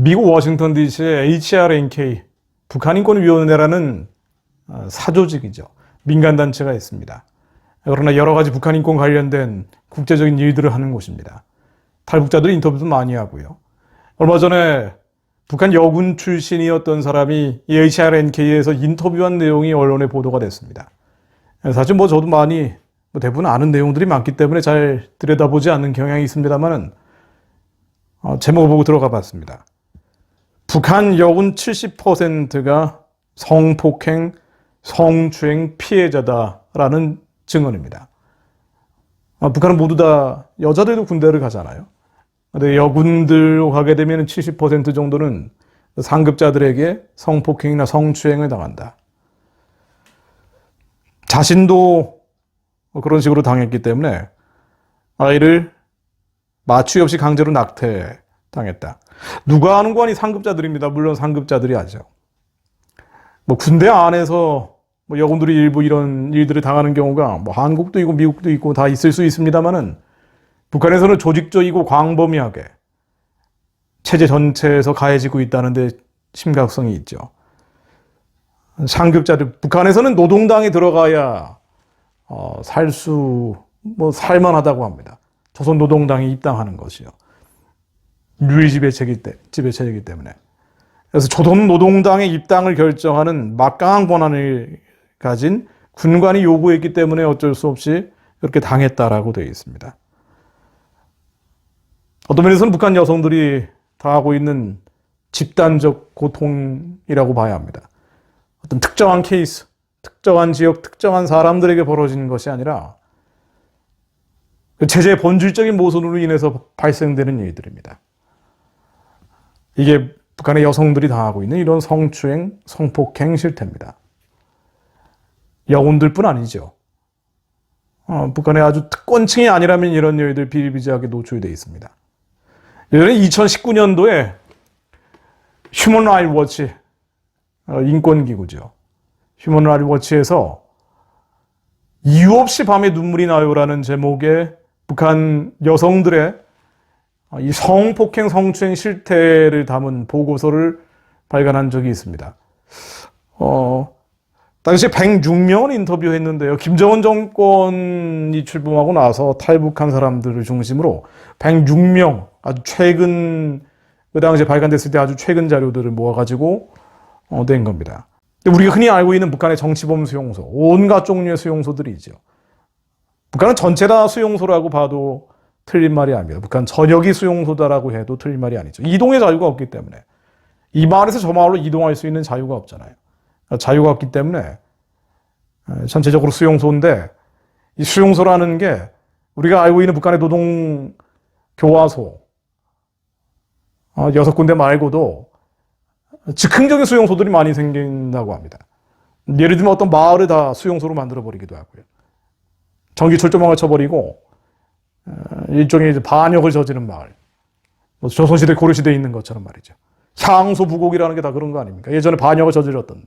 미국 워싱턴 DC의 HRNK, 북한인권위원회라는 사조직이죠. 민간단체가 있습니다. 그러나 여러 가지 북한인권 관련된 국제적인 일들을 하는 곳입니다. 탈북자들 인터뷰도 많이 하고요. 얼마 전에 북한 여군 출신이었던 사람이 이 HRNK에서 인터뷰한 내용이 언론에 보도가 됐습니다. 사실 저도 많이 대부분 아는 내용들이 많기 때문에 잘 들여다보지 않는 경향이 있습니다만은 제목을 보고 들어가 봤습니다. 북한 여군 70%가 성폭행, 성추행 피해자다라는 증언입니다. 북한은 모두 다 여자들도 군대를 가잖아요. 근데 여군들 가게 되면 70% 정도는 상급자들에게 성폭행이나 성추행을 당한다. 자신도 그런 식으로 당했기 때문에 아이를 마취 없이 강제로 낙태당했다. 누가 하는 거 아니 상급자들입니다. 물론 상급자들이 하죠. 군대 안에서 여군들이 일부 이런 일들을 당하는 경우가 한국도 있고 미국도 있고 다 있을 수 있습니다만은 북한에서는 조직적이고 광범위하게 체제 전체에서 가해지고 있다는 데 심각성이 있죠. 상급자들, 북한에서는 노동당에 들어가야 살만하다고 합니다. 조선 노동당에 입당하는 것이요. 지배체제이기 때문에. 그래서 조선 노동당의 입당을 결정하는 막강한 권한을 가진 군관이 요구했기 때문에 어쩔 수 없이 그렇게 당했다라고 되어 있습니다. 어떤 면에서는 북한 여성들이 당하고 있는 집단적 고통이라고 봐야 합니다. 어떤 특정한 케이스, 특정한 지역, 특정한 사람들에게 벌어지는 것이 아니라 체제의 본질적인 모순으로 인해서 발생되는 일들입니다. 이게 북한의 여성들이 당하고 있는 이런 성추행, 성폭행 실태입니다. 여군들뿐 아니죠. 북한의 아주 특권층이 아니라면 이런 일들 비일비재하게 노출되어 있습니다. 예전에 2019년도에 휴먼 라이트 워치, 인권기구죠. 휴먼 라이트 워치에서 이유 없이 밤에 눈물이 나요라는 제목의 북한 여성들의 이 성폭행, 성추행 실태를 담은 보고서를 발간한 적이 있습니다. 당시에 106명을 인터뷰했는데요. 김정은 정권이 출범하고 나서 탈북한 사람들을 중심으로 106명, 아주 최근, 그 당시에 발간됐을 때 아주 최근 자료들을 모아가지고 낸 겁니다. 근데 우리가 흔히 알고 있는 북한의 정치범 수용소, 온갖 종류의 수용소들이 있죠. 북한은 전체 다 수용소라고 봐도 틀린 말이 아닙니다. 북한 전역이 수용소다라고 해도 틀린 말이 아니죠. 이동의 자유가 없기 때문에. 이 마을에서 저 마을로 이동할 수 있는 자유가 없잖아요. 자유가 없기 때문에 전체적으로 수용소인데, 이 수용소라는 게 우리가 알고 있는 북한의 노동 교화소 6군데 말고도 즉흥적인 수용소들이 많이 생긴다고 합니다. 예를 들면 어떤 마을을 다 수용소로 만들어버리기도 하고요. 전기 철조망을 쳐버리고 일종의 반역을 저지른 마을. 조선시대 고려시대에 있는 것처럼 말이죠. 향소 부곡이라는 게 다 그런 거 아닙니까? 예전에 반역을 저질렀던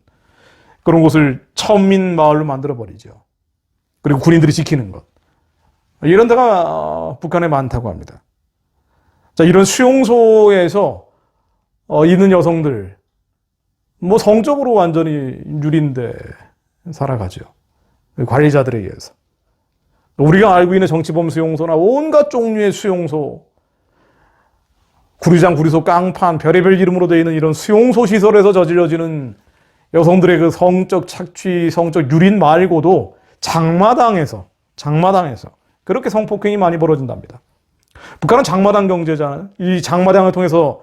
그런 곳을 천민 마을로 만들어버리죠. 그리고 군인들이 지키는 것. 이런 데가 북한에 많다고 합니다. 자, 이런 수용소에서 있는 여성들, 성적으로 완전히 유린돼 살아가죠. 관리자들에 의해서. 우리가 알고 있는 정치범 수용소나 온갖 종류의 수용소, 구리장, 구리소, 깡판, 별의별 이름으로 되어 있는 이런 수용소 시설에서 저질러지는 여성들의 그 성적 착취, 성적 유린 말고도 장마당에서 그렇게 성폭행이 많이 벌어진답니다. 북한은 장마당 경제잖아요. 이 장마당을 통해서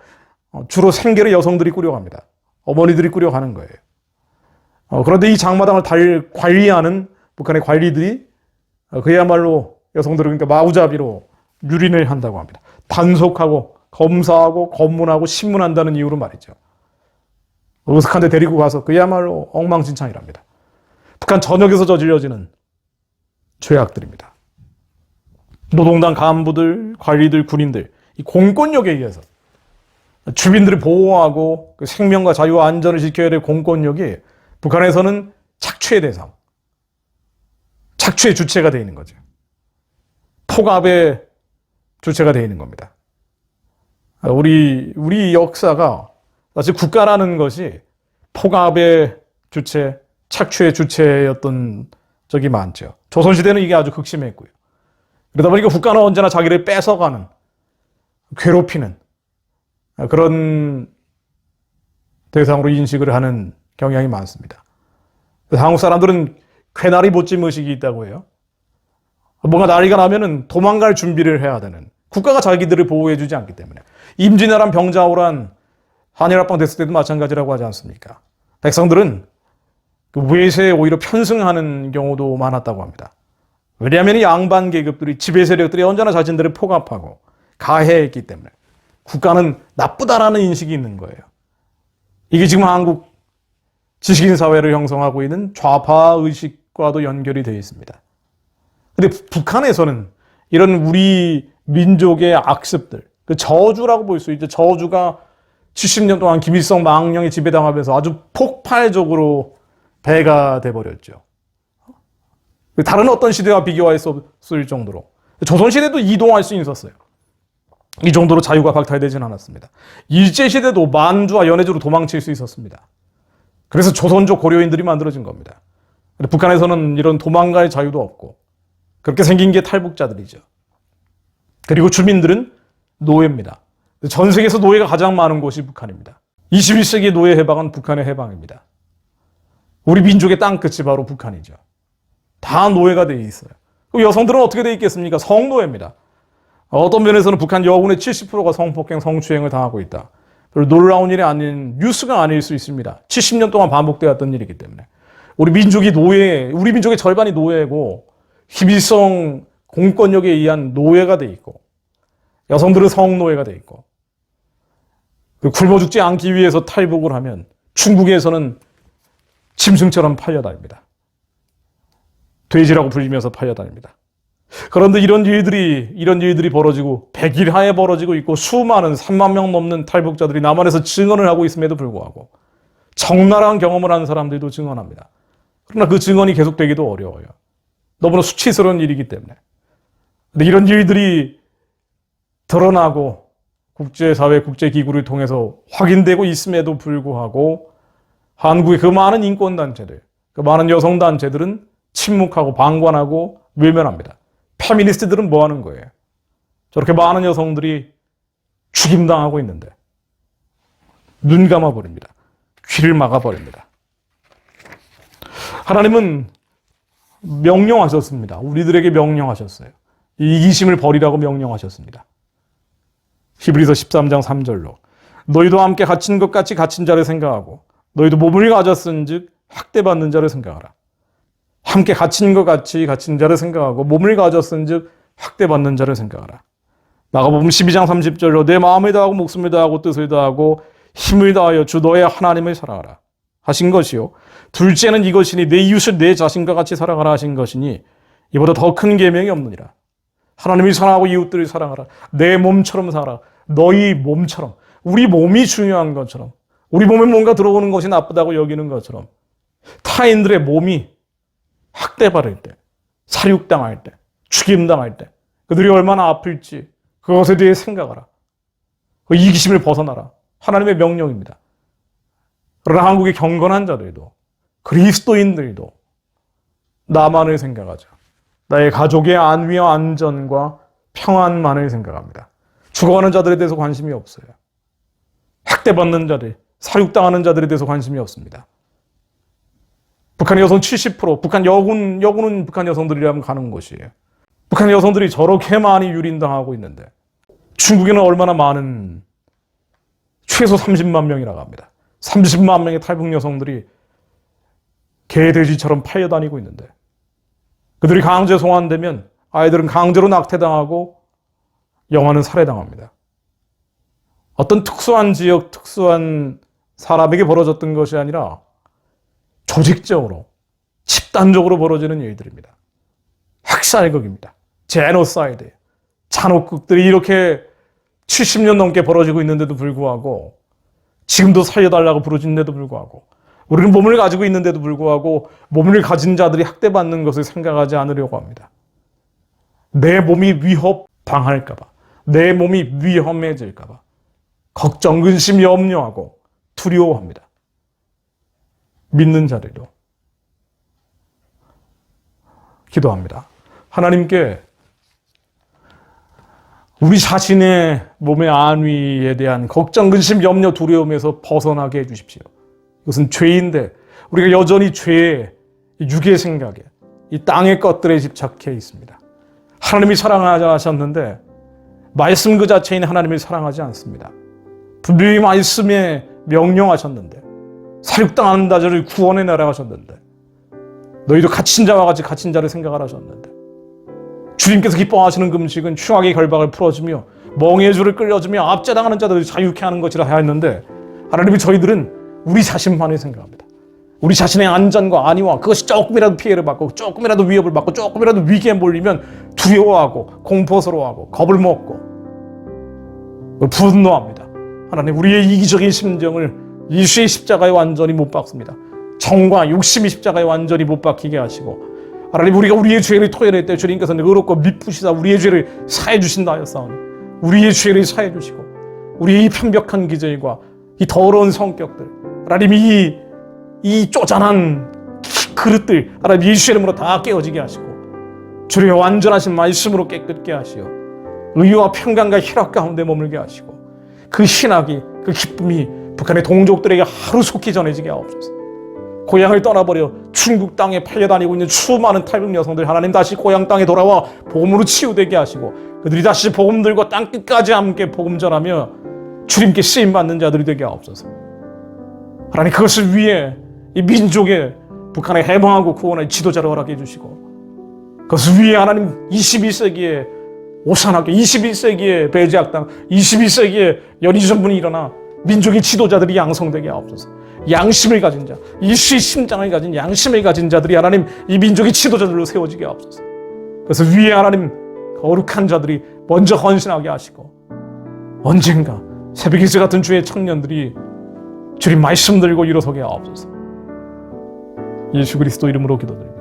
주로 생계를 여성들이 꾸려갑니다. 어머니들이 꾸려가는 거예요. 그런데 이 장마당을 관리하는 북한의 관리들이 그야말로 여성들을 그러니까 마구잡이로 유린을 한다고 합니다. 단속하고 검사하고 검문하고 신문한다는 이유로 말이죠. 으슥한 데 데리고 가서 그야말로 엉망진창이랍니다. 북한 전역에서 저질러지는 죄악들입니다. 노동당 간부들, 관리들, 군인들, 이 공권력에 의해서 주민들을 보호하고 그 생명과 자유와 안전을 지켜야 될 공권력이 북한에서는 착취의 대상, 착취의 주체가 되어 있는 거죠. 폭압의 주체가 되어 있는 겁니다. 우리 역사가 사실 국가라는 것이 폭압의 주체, 착취의 주체였던 적이 많죠. 조선시대는 이게 아주 극심했고요. 그러다 보니까 국가는 언제나 자기를 뺏어가는, 괴롭히는 그런 대상으로 인식을 하는 경향이 많습니다. 한국 사람들은 괴나리 못짐 의식이 있다고 해요. 뭔가 난리가 나면은 도망갈 준비를 해야 되는, 국가가 자기들을 보호해주지 않기 때문에. 임진왜란 병자호란 한일합방 됐을 때도 마찬가지라고 하지 않습니까? 백성들은 그 외세에 오히려 편승하는 경우도 많았다고 합니다. 왜냐하면 이 양반 계급들이, 지배 세력들이 언제나 자신들을 폭압하고 가해했기 때문에 국가는 나쁘다라는 인식이 있는 거예요. 이게 지금 한국 지식인 사회를 형성하고 있는 좌파 의식과도 연결이 되어 있습니다. 근데 북한에서는 이런 우리 민족의 악습들, 그 저주라고 볼 수 있죠. 저주가 70년 동안 김일성 망령에 지배당하면서 아주 폭발적으로 배가 돼버렸죠. 다른 어떤 시대와 비교할 수 없을 정도로. 조선시대도 이동할 수 있었어요. 이 정도로 자유가 박탈되진 않았습니다. 일제시대도 만주와 연해주로 도망칠 수 있었습니다. 그래서 조선족 고려인들이 만들어진 겁니다. 근데 북한에서는 이런 도망갈 자유도 없고 그렇게 생긴 게 탈북자들이죠. 그리고 주민들은 노예입니다. 전 세계에서 노예가 가장 많은 곳이 북한입니다. 21세기 노예 해방은 북한의 해방입니다. 우리 민족의 땅끝이 바로 북한이죠. 다 노예가 되어 있어요. 그럼 여성들은 어떻게 되어 있겠습니까? 성노예입니다. 어떤 면에서는 북한 여군의 70%가 성폭행, 성추행을 당하고 있다. 별로 놀라운 일이 아닌, 뉴스가 아닐 수 있습니다. 70년 동안 반복되었던 일이기 때문에. 우리 민족의 절반이 노예고, 김일성 공권력에 의한 노예가 돼 있고, 여성들은 성노예가 돼 있고, 굶어 죽지 않기 위해서 탈북을 하면 중국에서는 짐승처럼 팔려다닙니다. 돼지라고 불리면서 팔려다닙니다. 그런데 이런 일들이 벌어지고 100일 하에 벌어지고 있고 수많은 3만 명 넘는 탈북자들이 남한에서 증언을 하고 있음에도 불구하고 적나라한 경험을 하는 사람들도 증언합니다. 그러나 그 증언이 계속되기도 어려워요. 너무나 수치스러운 일이기 때문에. 근데 이런 일들이 드러나고 국제사회, 국제기구를 통해서 확인되고 있음에도 불구하고 한국의 그 많은 인권단체들, 그 많은 여성단체들은 침묵하고 방관하고 외면합니다. 페미니스트들은 뭐 하는 거예요? 저렇게 많은 여성들이 죽임당하고 있는데 눈 감아버립니다. 귀를 막아버립니다. 하나님은 명령하셨습니다. 우리들에게 명령하셨어요. 이 이기심을 버리라고 명령하셨습니다. 히브리서 13장 3절로 너희도 함께 갇힌 것 같이 갇힌 자를 생각하고 너희도 몸을 가졌은즉 학대받는 자를 생각하라. 함께 갇힌 것 같이 갇힌 자를 생각하고 몸을 가졌은즉 학대받는 자를 생각하라. 마가복음 12장 30절로 내 마음을 다하고 목숨을 다하고 뜻을 다하고 힘을 다하여 주 너의 하나님을 사랑하라 하신 것이요. 둘째는 이것이니 내 이웃을 내 자신과 같이 사랑하라 하신 것이니 이보다 더 큰 계명이 없느니라. 하나님을 사랑하고 이웃들을 사랑하라. 내 몸처럼 살아. 너희 몸처럼. 우리 몸이 중요한 것처럼. 우리 몸에 뭔가 들어오는 것이 나쁘다고 여기는 것처럼 타인들의 몸이 학대받을 때, 살육당할 때, 죽임당할 때 그들이 얼마나 아플지 그것에 대해 생각하라. 그 이기심을 벗어나라. 하나님의 명령입니다. 그러나 한국의 경건한 자들도 그리스도인들도 나만을 생각하죠. 나의 가족의 안위와 안전과 평안만을 생각합니다. 죽어가는 자들에 대해서 관심이 없어요. 학대받는 자들, 살육당하는 자들에 대해서 관심이 없습니다. 북한의 여성 70%, 북한 여군은 북한 여성들이라면 가는 곳이에요. 북한 여성들이 저렇게 많이 유린당하고 있는데 중국에는 얼마나 많은, 최소 30만 명이라고 합니다. 30만 명의 탈북 여성들이 개돼지처럼 팔려다니고 있는데 그들이 강제 송환되면 아이들은 강제로 낙태당하고 영아는 살해당합니다. 어떤 특수한 지역, 특수한 사람에게 벌어졌던 것이 아니라 조직적으로, 집단적으로 벌어지는 일들입니다. 학살극입니다. 제노사이드, 잔혹극들이 이렇게 70년 넘게 벌어지고 있는데도 불구하고 지금도 살려달라고 부르짖는데도 불구하고 우리는 몸을 가지고 있는데도 불구하고 몸을 가진 자들이 학대받는 것을 생각하지 않으려고 합니다. 내 몸이 위협당할까 봐, 내 몸이 위험해질까 봐 걱정, 근심, 염려하고 두려워합니다. 믿는 자들도 기도합니다. 하나님께 우리 자신의 몸의 안위에 대한 걱정, 근심, 염려, 두려움에서 벗어나게 해주십시오. 이것은 죄인데 우리가 여전히 죄에, 육의 생각에, 이 땅의 것들에 집착해 있습니다. 하나님이 사랑하셨는데 말씀 그 자체인 하나님을 사랑하지 않습니다. 분명히 말씀에 명령하셨는데 사륙당하는 자들을 구원해 내라 하셨는데 너희도 갇힌 자와 같이 갇힌 자를 생각하라 하셨는데 주님께서 기뻐하시는 금식은 추악의 결박을 풀어주며 멍에의 줄을 끌어주며 압제당하는 자들을 자유케 하는 것이라 하였는데 하나님이 저희들은 우리 자신만을 생각합니다. 우리 자신의 안전과 안위와 그것이 조금이라도 피해를 받고 조금이라도 위협을 받고 조금이라도 위기에 몰리면 두려워하고 공포스러워하고 겁을 먹고 분노합니다. 하나님 우리의 이기적인 심정을 예수의 십자가에 완전히 못 박습니다. 정과 욕심이 십자가에 완전히 못 박히게 하시고 하나님 우리가 우리의 죄를 토해낼 때 주님께서는 의롭고 미쁘시다 우리의 죄를 사해 주신다 하였사오니 우리의 죄를 사해 주시고 우리의 이 편벽한 기질과 이 더러운 성격들 하나님 이 쪼잔한 그릇들 하나님 예수의 이름으로 다 깨어지게 하시고 주님의 완전하신 말씀으로 깨끗게 하시어 의와 평강과 희락 가운데 머물게 하시고 그 신학이 그 기쁨이 북한의 동족들에게 하루속히 전해지게 하옵소서. 고향을 떠나버려 중국 땅에 팔려다니고 있는 수많은 탈북 여성들 하나님 다시 고향 땅에 돌아와 복음으로 치유되게 하시고 그들이 다시 복음 들고 땅 끝까지 함께 복음 전하며 주님께 쓰임받는 자들이 되게 하옵소서. 하나님 그것을 위해 이 민족의 북한에 해방하고 구원할 지도자를 허락해 주시고 그것을 위해 하나님 21세기에 오산하게 21세기에 배제학당 21세기에 연희전분이 일어나 민족의 지도자들이 양성되게 하옵소서. 양심을 가진 자, 이수의 심장을 가진 양심을 가진 자들이 하나님 이 민족의 지도자들로 세워지게 하옵소서. 그래서 위에 하나님 거룩한 자들이 먼저 헌신하게 하시고 언젠가 새벽기세 같은 주의 청년들이 주님 말씀 들고 일어서게 하옵소서. 예수 그리스도 이름으로 기도드립니다.